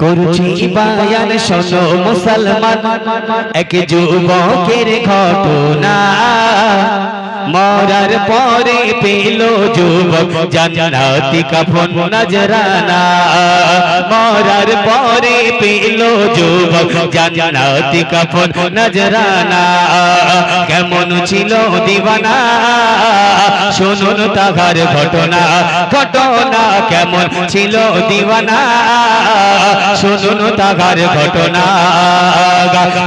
করছি বায়ান শোনো মুসলমান, এক যুবকের ঘটনা। মরার পরে পেল যুবক জান্নাতি কাফন নজরানা। মরার পরে পেল যুবক জান্নাতি কাফন নজরানা। কেমন ছিল দিওয়ানা, শুনুন তাহার ঘটনা। ঘটনা কেমন ছিল দিওয়ানা, শুনুন তাহার ঘটনা।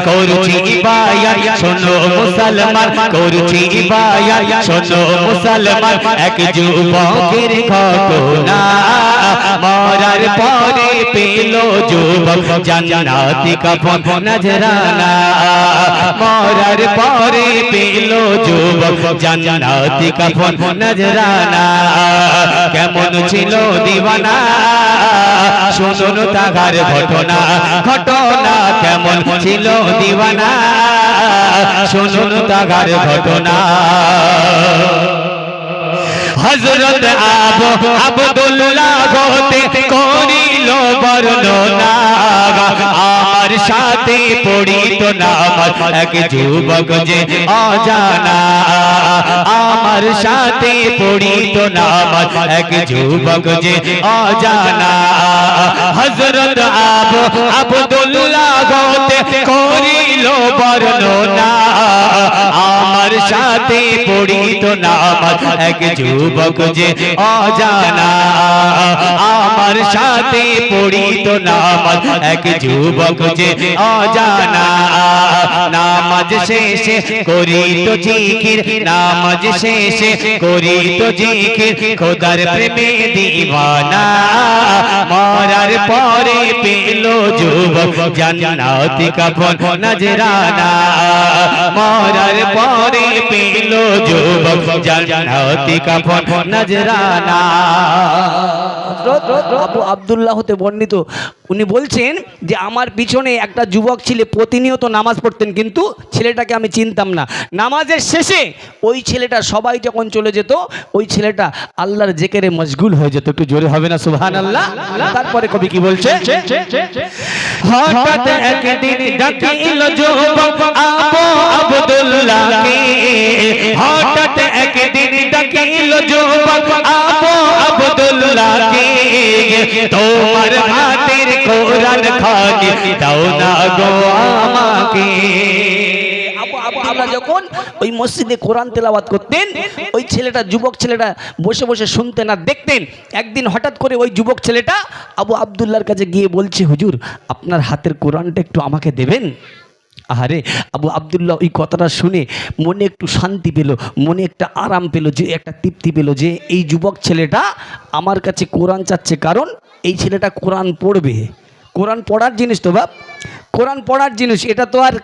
করছি বায়ান শোনো মুসলমান, করছি বায়ান শোনো মুসলমান, এক যুবকের ঘটনা। মরার পরে পেল যুবক জান্নাতি কাফন নজরানা। মরার পরে পেল যুবক জান্নাতি কাফন নজরানা। কেমন ছিল দিওয়ানা, শুনুন তাহার ঘটনা। ঘটনা কেমন ছিল দিওয়ানা, শুনুন তাহার ঘটনা। হযরত আব্দুল্লাহ হতে করিল বর্ণনা। আমার সাথে পড়িত নামাজ এক যুবক যে অজানা। আমার সাথে পড়িত নামাজ এক যুবক যে অজানা। হযরত আব্দুল্লাহ হতে করিল বর্ণনা। আমার সাথে পড়িত নামাজ এক যুবক যে অজানা। আমার সাথে পড়িত নামাজ এক যুবক যে অজানা। নামাজ শেষে করিত জিকির, নামাজ শেষে করিত জিকির, খোদার প্রেমে দিওয়ানা। মরার পরে পেল যুবক জান্নাতি কাফন নজরানা। মরার পরে পেল যুবক জান্নাতি কাফন নজরানা। আবু আব্দুল্লাহ হতে বর্ণিত, উনি বলছেন যে আমার পিছনে একটা যুবক ছিল, প্রতিনিয়ত নামাজ পড়তেন, কিন্তু ছেলেটাকে আমি চিনতাম না। নামাজের শেষে ওই ছেলেটা, সবাই যখন চলে যেত, ওই ছেলেটা আল্লাহর জিকিরে মশগুল হয়ে যেত। একটু জোরে হবে না সুবহানাল্লাহ? তারপরে কবি কি বলছে? হঠাৎ একদিন ডাকিল যুবক আবু আব্দুল্লাহকে। হঠাৎ একদিন ডাকিল যুবক আবু আব্দুল্লাহকে। তোমার হাতের কোরআন খানি দাও না গো আমাকে। আমরা যখন ওই মসজিদে কোরআন তেলাওয়াত করতেন, ওই ছেলেটা, যুবক ছেলেটা বসে বসে শুনতেন আর দেখতেন। একদিন হঠাৎ করে ওই যুবক ছেলেটা আবু আব্দুল্লাহর কাছে গিয়ে বলছে, হুজুর আপনার হাতের কোরআনটা একটু আমাকে দেবেন? আরে আবু আব্দুল্লাহ ওই কথাটা শুনে মনে একটু শান্তি পেল, মনে একটা আরাম পেল, যে একটা তৃপ্তি পেল, যে এই যুবক ছেলেটা আমার কাছে কোরআন চাচ্ছে, কারণ এই ছেলেটা কোরআন পড়বে। কোরআন পড়ার জিনিস তো বাপ, কোরআন পড়ার জিনিস, এটা তো আর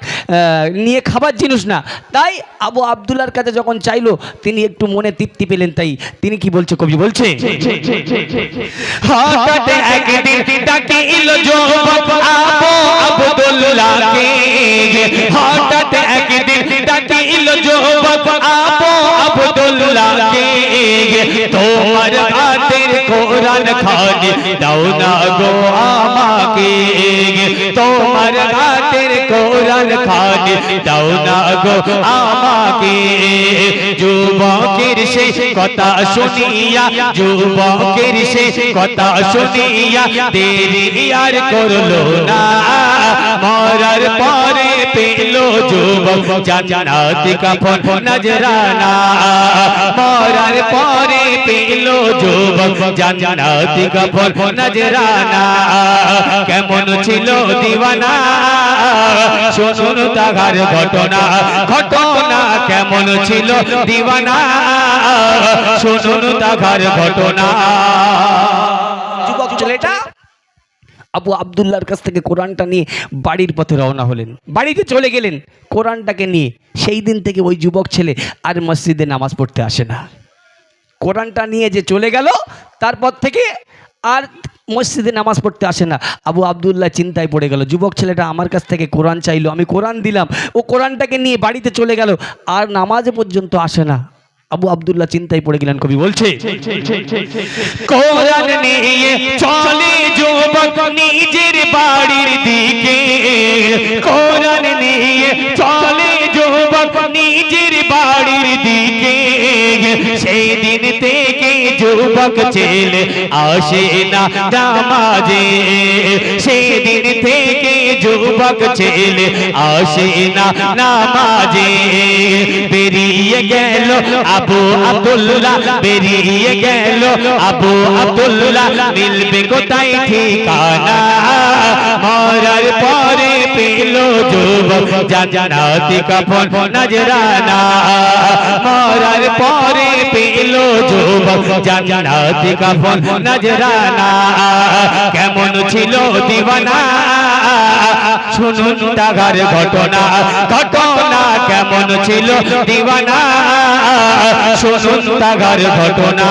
নিয়ে খাবার জিনিস না। তাই আবু আব্দুল্লাহর কাছে যখন চাইলো, তিনি একটু মনে তৃপ্তি পেলেন। তাই তিনি কি বলছে, কবি বলছে, হঠাৎ একদিন ডাকিল যুবক আবু আব্দুল্লাহকে। হঠাৎ একদিন ডাকিল যুবক আবু আব্দুল্লাহকে। তোমার হাতের কোরআন খানি দাও না গো আমাকে। তোমার হাতের কোরআন খানি দাও না গো আমাকে। যুবকের সেই কথা শুনিয়া, যুবকের সেই কথা শুনিয়া দেরি আর করলো না। মরার পরে পেল যুবক জান্নাতি কাফন নজরানা। মরার পরে পেল যুবক জান্নাতি কাফন নজরানা। কেমন ছিল দিওয়ানা, শুনুন তাহার ঘটনা। ঘটনা কেমন ছিল দিওয়ানা, শুনুন তাহার ঘটনা। যুবক ছেলেটা আবু আব্দুল্লাহর কাছ থেকে কোরআনটা নিয়ে বাড়ির পথে রওনা হলেন, বাড়িতে চলে গেলেন কোরআনটাকে নিয়ে। সেই দিন থেকে ওই যুবক ছেলে আর মসজিদে নামাজ পড়তে আসে না। কোরআনটা নিয়ে যে চলে গেল, তারপর থেকে আর মসজিদে নামাজ পড়তে আসে না। আবু আব্দুল্লাহ চিন্তায় পড়ে গেল, যুবক ছেলেটা আমার কাছ থেকে কোরআন চাইলো, আমি কোরআন দিলাম, ও কোরআনটাকে নিয়ে বাড়িতে চলে গেল, আর নামাজে পর্যন্ত আসে না। আবু আব্দুল্লাহ চিন্তায় পড়ে গেলেন। কবি বলছে, কোরআন নিয়ে চলে যুবক নিজের যুবক ছেলে আসে না নামাজে, সেদিন থেকে যুবক ছেলে আসে না নামাজে। বেরিয়ে গেল আবু আব্দুল্লাহ, বেরিয়ে গেল আবু আব্দুল্লাহ, মিলবে কোথায় ঠিকানা? মরার পরে পেল যুবক জান্নাতি কাফন নজরানা, মরার পরে পেল যুবক জান্নাতি কাফন নজরানা। কেমন ছিল দিওয়ানা, শুনুন তাগার ঘটনা, ঘটনা কেমন ছিল দিওয়ানা, শুনুন তাগার ঘটনা।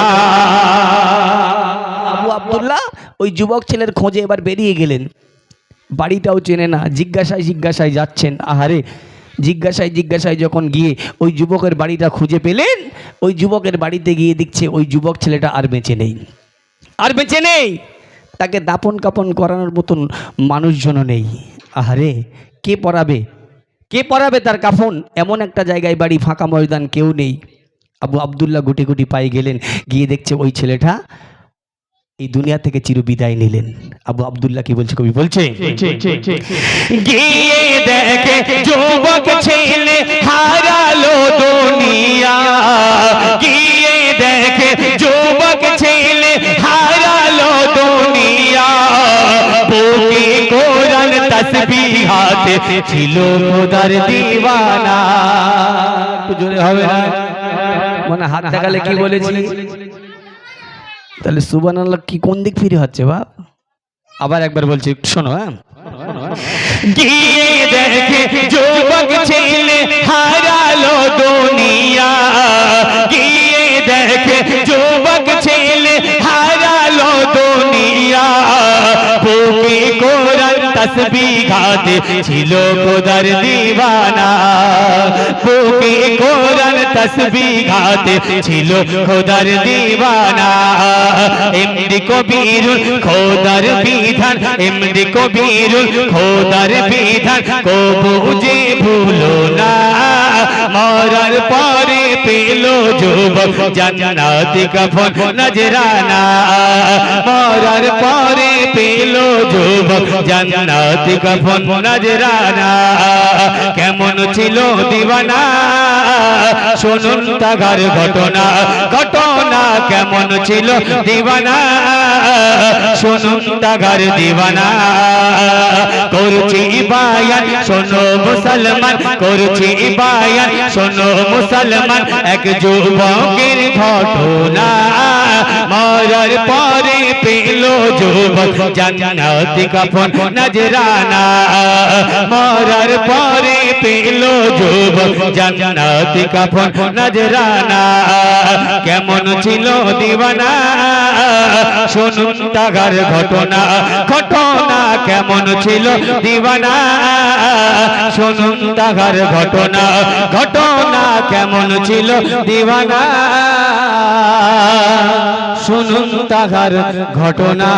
আবু আব্দুল্লাহ ওই যুবক ছেলের খোঁজে এবার বেরিয়ে গেলেন। বাড়িটাও চেনে না, জিজ্ঞাসায় জিজ্ঞাসায় যাচ্ছেন। আহারে, জিজ্ঞাসায় জিজ্ঞাসায় যখন গিয়ে ওই যুবকের বাড়িটা খুঁজে পেলেন, ওই যুবকের বাড়িতে গিয়ে দেখছে ওই যুবক ছেলেটা আর বেঁচে নেই, আর বেঁচে নেই। তাকে দাপন কাপন করানোর মতন মানুষজনও নেই। আহারে, কে পরাবে, কে পরাবে তার কাফন? এমন একটা জায়গায় বাড়ি, ফাঁকা ময়দান, কেউ নেই। আবু আব্দুল্লাহ গুটি গুটি পায়ে গেলেন, গিয়ে দেখছে ওই ছেলেটা এই দুনিয়া থেকে চিরবিদায় নিলেন। আবু আব্দুল্লাহ কি বলছে, কবি বলছে, গিয়ে দেখে যুবক ছেলে হারালো দুনিয়া, গিয়ে দেখে যুবক ছেলে হারালো দুনিয়া। বুকে কোরআন তাসবিহ হাতে ছিল খোদার দিওয়ানা। একটু জোরে হবে না? মানে হাত দেখালে কি বলেছি? তাহলে সুবহানাল্লাহ কি কোন দিক ফিরে হচ্ছে বাপ? আবার একবার বলছি, শোনো। হ্যাঁ, গিয়ে দেখে যুবক ছেলে হারালো দুনিয়া, গিয়ে দেখে যুবক ছেলে হারালো দুনিয়া। বুকে কোরআন তাসবিহ হাতে ছিল খোদার দিওয়ানা, বুকে কোরআন তাসবিহ হাতে ছিল খোদার দিওয়ানা। এমডি কবিরুল খোদার বিধান, এমডি কবিরুল খোদার বিধান কবু যে ভুলো না। মরার পরে পেল যুবক জান্নাতি কাফন নজরানা, মরার পরে পেল যুবক জান্নাতি কাফন নজরানা। কেমন ছিল দিওয়ানা, শুনুন তাগার ঘটনা, ঘটনা কেমন ছিল দিওয়ানা, শুনুন তাগার দিওয়ানা। করছি বায়ান শোনো মুসলমান, করছি বায়ান শোনো মুসলমান, এক যুবকের ঘটনা। মরার পরে পেল যুবক জান্নাতি কাফন নজরানা, মরার পরে পেল যুবক জান্নাতি কাফন নজরানা। কেমন ছিল দিওয়ানা, শুনুন তাগার ঘটনা, ঘটনা কেমন ছিল দিওয়ানা, শুনুন তাগার ঘটনা, ঘটনা কেমন ছিল দিওয়ানা, শুনুন তাগার ঘটনা।